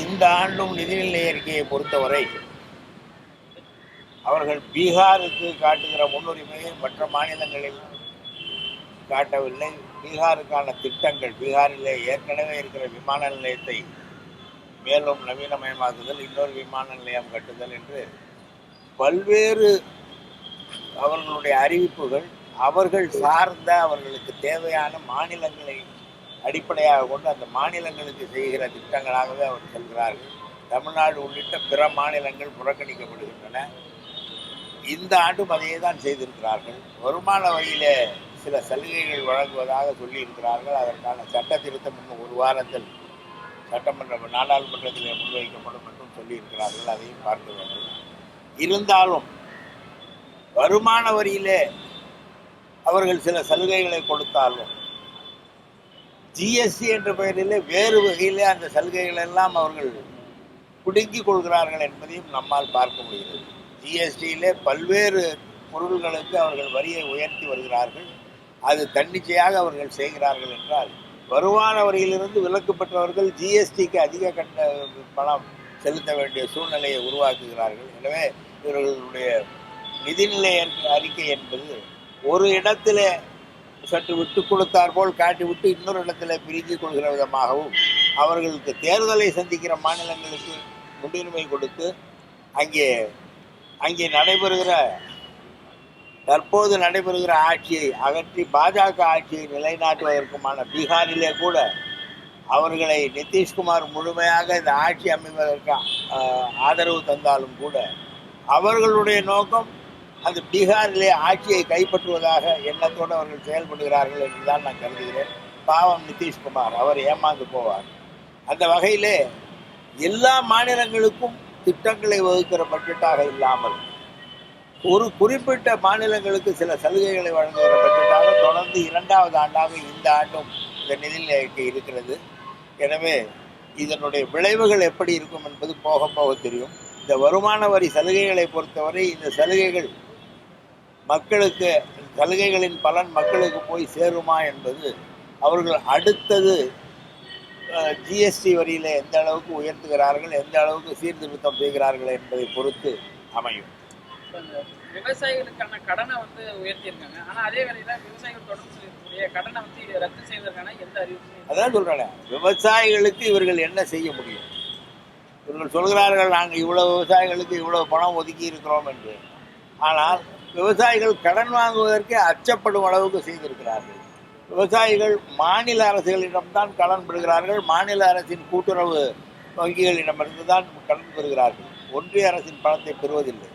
இந்த ஆண்டும் நிதிநிலை அறிக்கையை பொறுத்தவரை அவர்கள் பீகாருக்கு காட்டுகிற முன்னுரிமையை மற்ற மாநிலங்களில் காட்டவில்லை. பீகாருக்கான திட்டங்கள், பீகாரிலே ஏற்கனவே இருக்கிற விமான நிலையத்தை மேலும் நவீனமயமாக்குதல், இன்னொரு விமான நிலையம் கட்டுதல் என்று பல்வேறு அவர்களுடைய அறிவிப்புகள் அவர்கள் சார்ந்த அவர்களுக்கு தேவையான மாநிலங்களை அடிப்படையாக கொண்டு அந்த மாநிலங்களுக்கு செய்கிற திட்டங்களாகவே அவர் சொல்கிறார்கள். தமிழ்நாடு உள்ளிட்ட பிற மாநிலங்கள் புறக்கணிக்கப்படுகின்றன. இந்த ஆண்டும் அதையே தான் செய்திருக்கிறார்கள். வருமான வரியிலே சில சலுகைகள் வழங்குவதாக சொல்லியிருக்கிறார்கள். அதற்கான சட்ட திருத்தம் இன்னும் ஒரு வாரத்தில் நாடாளுமன்றத்திலே முன்வைக்கப்படும் என்றும் சொல்லியிருக்கிறார்கள். அதையும் பார்க்க வேண்டும். இருந்தாலும் வருமான வரியிலே அவர்கள் சில சலுகைகளை கொடுத்தாலும் ஜிஎஸ்டி என்ற பெயரிலே வேறு வகையிலே அந்த சலுகைகள் எல்லாம் அவர்கள் குடுக்கிக் கொள்கிறார்கள் என்பதையும் நம்மால் பார்க்க முடிகிறது. ஜிஎஸ்டியிலே பல்வேறு பொருள்களுக்கு அவர்கள் வரியை உயர்த்தி வருகிறார்கள். அது தன்னிச்சையாக அவர்கள் செய்கிறார்கள் என்றால், வருமான வரியிலிருந்து விலக்கு பெற்றவர்கள் ஜிஎஸ்டிக்கு அதிக பணம் செலுத்த வேண்டிய சூழ்நிலையை உருவாக்குகிறார்கள். எனவே இவர்களுடைய நிதிநிலை அறிக்கை என்பது ஒரு இடத்திலே சற்று விட்டு கொடுத்தார் போல் காட்டிவிட்டு இன்னொரு இடத்துல பிரிக்கிக் கொள்கிற விதமாகவும், அவர்களுக்கு தேர்தலை சந்திக்கிற மாநிலங்களுக்கு முன்னுரிமை கொடுத்து அங்கே தற்போது நடைபெறுகிற ஆட்சியை அகற்றி பாஜக ஆட்சியை நிலைநாட்டுவதற்குமான பீகாரிலே கூட அவர்களை நிதிஷ்குமார் முழுமையாக இந்த ஆட்சி அமைவதற்கு ஆதரவு தந்தாலும் கூட அவர்களுடைய நோக்கம் அந்த பீகாரிலே ஆட்சியை கைப்பற்றுவதாக எண்ணத்தோடு அவர்கள் செயல்படுகிறார்கள் என்றுதான் நான் கருதுகிறேன். பாவம் நிதிஷ்குமார், அவர் ஏமாந்து போவார். அந்த வகையிலே எல்லா மாநிலங்களுக்கும் திட்டங்களை வகுக்கிற பட்ஜெட்டாக இல்லாமல் ஒரு குறிப்பிட்ட மாநிலங்களுக்கு சில சலுகைகளை வழங்குகிற பட்ஜெட்டாக தொடர்ந்து 2வது ஆண்டாக இந்த ஆண்டும் இந்த நிதிநிலை அறிக்கை இருக்கிறது. எனவே இதனுடைய விளைவுகள் எப்படி இருக்கும் என்பது போக போக தெரியும். இந்த வருமான வரி சலுகைகளை பொறுத்தவரை இந்த சலுகைகளின் பலன் மக்களுக்கு போய் சேருமா என்பது அவர்கள் அடுத்தது ஜிஎஸ்டி வரியில எந்த அளவுக்கு உயர்த்துகிறார்கள், எந்த அளவுக்கு சீர்திருத்தம் செய்கிறார்கள் என்பதை பொறுத்து அமையும். விவசாயிகளுக்கான கடனை உயர்த்தியிருக்காங்க. ஆனா அதே வேளையில விவசாயிகள் தொடர்ந்து செய்யக்கூடிய கடனை ரத்து செய்வதற்கான எந்த அறிவிப்பும் அதான் சொல்றேன். விவசாயிகளுக்கு இவர்கள் என்ன செய்ய முடியும்? இவர்கள் சொல்கிறார்கள் நாங்கள் இவ்வளவு விவசாயிகளுக்கு இவ்வளவு பணம் ஒதுக்கி இருக்கிறோம் என்று. ஆனால் விவசாயிகள் கடன் வாங்குவதற்கே அச்சப்படும் அளவுக்கு செய்திருக்கிறார்கள். விவசாயிகள் மாநில அரசுகளிடம்தான் கடன் பெறுகிறார்கள். மாநில அரசின் கூட்டுறவு வங்கிகளிடமிருந்து தான் கடன் பெறுகிறார்கள். ஒன்றிய அரசின் பணத்தை பெறுவதில்லை.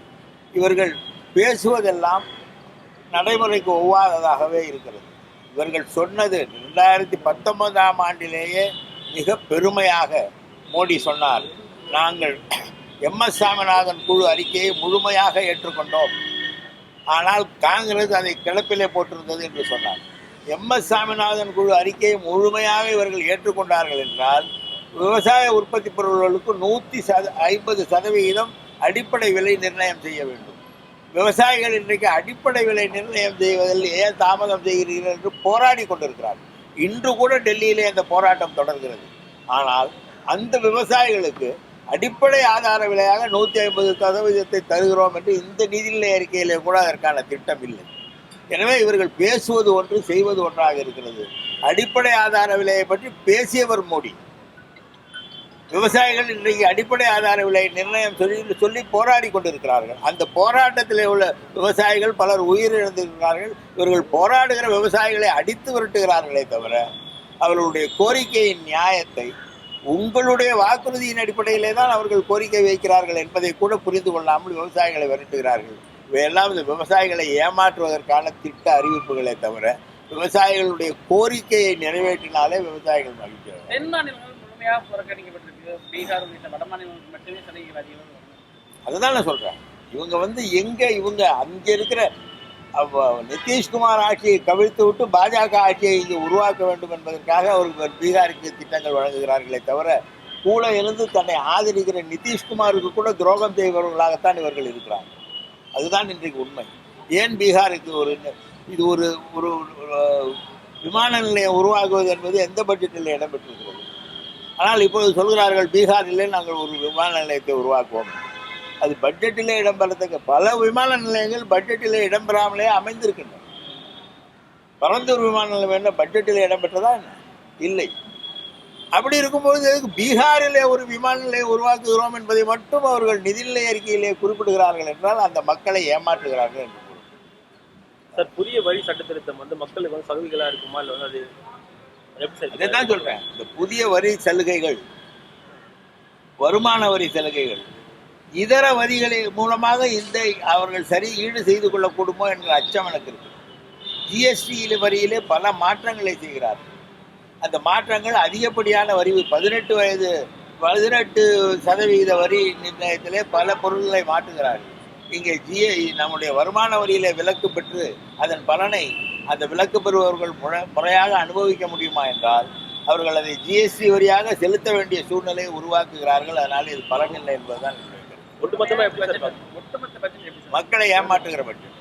இவர்கள் பேசுவதெல்லாம் நடைமுறைக்கு ஒவ்வாததாகவே இருக்கிறது. இவர்கள் சொன்னது 2019ஆம் ஆண்டிலேயே மிக பெருமையாக மோடி சொன்னார், நாங்கள் MS சாமிநாதன் குழு அறிக்கையை முழுமையாக ஏற்றுக்கொண்டோம், ஆனால் காங்கிரஸ் அதை கிளப்பிலே போட்டிருந்தது என்று சொன்னார். MS சாமிநாதன் குழு அறிக்கையை முழுமையாக இவர்கள் ஏற்றுக்கொண்டார்கள் என்றால் விவசாய உற்பத்தி பொருட்களுக்கு 150% அடிப்படை விலை நிர்ணயம் செய்ய வேண்டும். விவசாயிகள் இன்றைக்கு அடிப்படை விலை நிர்ணயம் செய்வதில் ஏன் தாமதம் செய்கிறீர்கள் என்று போராடி கொண்டிருக்கிறார்கள். இன்று கூட டெல்லியிலே அந்த போராட்டம் தொடர்கிறது. ஆனால் அந்த விவசாயிகளுக்கு அடிப்படை ஆதார விலையாக 150% தருகிறோம் என்று இந்த நிதிநிலை அறிக்கையிலே கூட அதற்கான திட்டம் இல்லை. எனவே இவர்கள் பேசுவது ஒன்று, செய்வது ஒன்றாக இருக்கிறது. அடிப்படை ஆதார விலையை பற்றி பேசியவர் மோடி. விவசாயிகள் இன்றைக்கு அடிப்படை ஆதார விலை நிர்ணயம் சொல்லி போராடி கொண்டிருக்கிறார்கள். அந்த போராட்டத்தில் உள்ள விவசாயிகள் பலர் உயிரிழந்திருக்கிறார்கள். இவர்கள் போராடுகிற விவசாயிகளை அடித்து விரட்டுகிறார்களே தவிர அவர்களுடைய கோரிக்கையின் நியாயத்தை உங்களுடைய வாக்குறுதியின் அடிப்படையிலே தான் அவர்கள் கோரிக்கை வைக்கிறார்கள் என்பதை கூட புரிந்து கொள்ளாமல் விவசாயிகளை விரட்டுகிறார்கள். இவையெல்லாம் இந்த விவசாயிகளை ஏமாற்றுவதற்கான திட்ட அறிவிப்புகளை தவிர விவசாயிகளுடைய கோரிக்கையை நிறைவேற்றினாலே விவசாயிகள் மகிழ்ச்சியாக. தென் மாநிலங்கள் முழுமையாக புறக்கணிக்கப்பட்டிருக்கு. பீகார் உள்ளிட்ட வட மாநிலங்களுக்கு மட்டுமே சலுகைகள் அதிகம். அதுதான் நான் சொல்றேன். இவங்க அங்க இருக்கிற நிதிஷ்குமார் ஆட்சியை கவிழ்த்து விட்டு பாஜக ஆட்சியை இங்கே உருவாக்க வேண்டும் என்பதற்காக அவர்கள் பீகாருக்கு திட்டங்கள் வழங்குகிறார்களே தவிர கூட இருந்து தன்னை ஆதரிக்கிற நிதிஷ்குமாருக்கு கூட துரோகம் செய்பவர்களாகத்தான் இவர்கள் இருக்கிறாங்க. அதுதான் இன்றைக்கு உண்மை. ஏன் பீகாருக்கு இது ஒரு விமான நிலையம் உருவாகுவது என்பது எந்த பட்ஜெட்டில் இடம்பெற்றிருக்கிறது? ஆனால் இப்பொழுது சொல்கிறார்கள் பீகாரிலே நாங்கள் ஒரு விமான நிலையத்தை உருவாக்குவோம். அது பட்ஜெட்டிலே இடம்பெறத்தக்க பல விமான நிலையங்கள் பட்ஜெட்டிலே இடம்பெறாமலே அமைந்திருக்கின்றன. பரந்தூர் விமான நிலையம் என்ன பட்ஜெட்டிலே இடம்பெற்றதா என்ன? இல்லை. அப்படி இருக்கும்போது பீகாரிலே ஒரு விமான நிலையம் உருவாக்குகிறோம் என்பதை மட்டும் அவர்கள் நிதிநிலை அறிக்கையிலே குறிப்பிடுகிறார்கள் என்றால் அந்த மக்களை ஏமாற்றுகிறார்கள் என்று பொருள். சார், புதிய வரி சட்ட திருத்தம் வந்து மக்களுக்கு வந்து சலுகைகளா இருக்குமா இல்லை வந்து அது எப்படி சார்? அதைத்தான் சொல்றேன். இந்த புதிய வரி சலுகைகள், வருமான வரி சலுகைகள், இதர வரிகளின் மூலமாக இந்த அவர்கள் சரி ஈடு செய்து கொள்ளக்கூடுமோ என்ற அச்சம் எனக்கு இருக்கு. ஜிஎஸ்டி வரியிலே பல மாற்றங்களை செய்கிறார்கள். அந்த மாற்றங்கள் அதிகப்படியான வரி 18% வரி நிர்ணயத்திலே பல பொருட்களை மாற்றுகிறார்கள். இங்கே நம்முடைய வருமான வரியிலே விலக்கு பெற்று அதன் பலனை அந்த விலக்கு பெறுபவர்கள் முறையாக அனுபவிக்க முடியுமா என்றால் அவர்கள் அதை ஜிஎஸ்டி வரியாக செலுத்த வேண்டிய சூழ்நிலையை உருவாக்குகிறார்கள். அதனால் இது பலனில்லை என்பதுதான் ஒட்டுமொத்தமா எப்படி சார்? ஒட்டுமொத்த பட்ஜெட் எப்படி சார்? மக்களை ஏமாற்றுகிற பட்ஜெட்.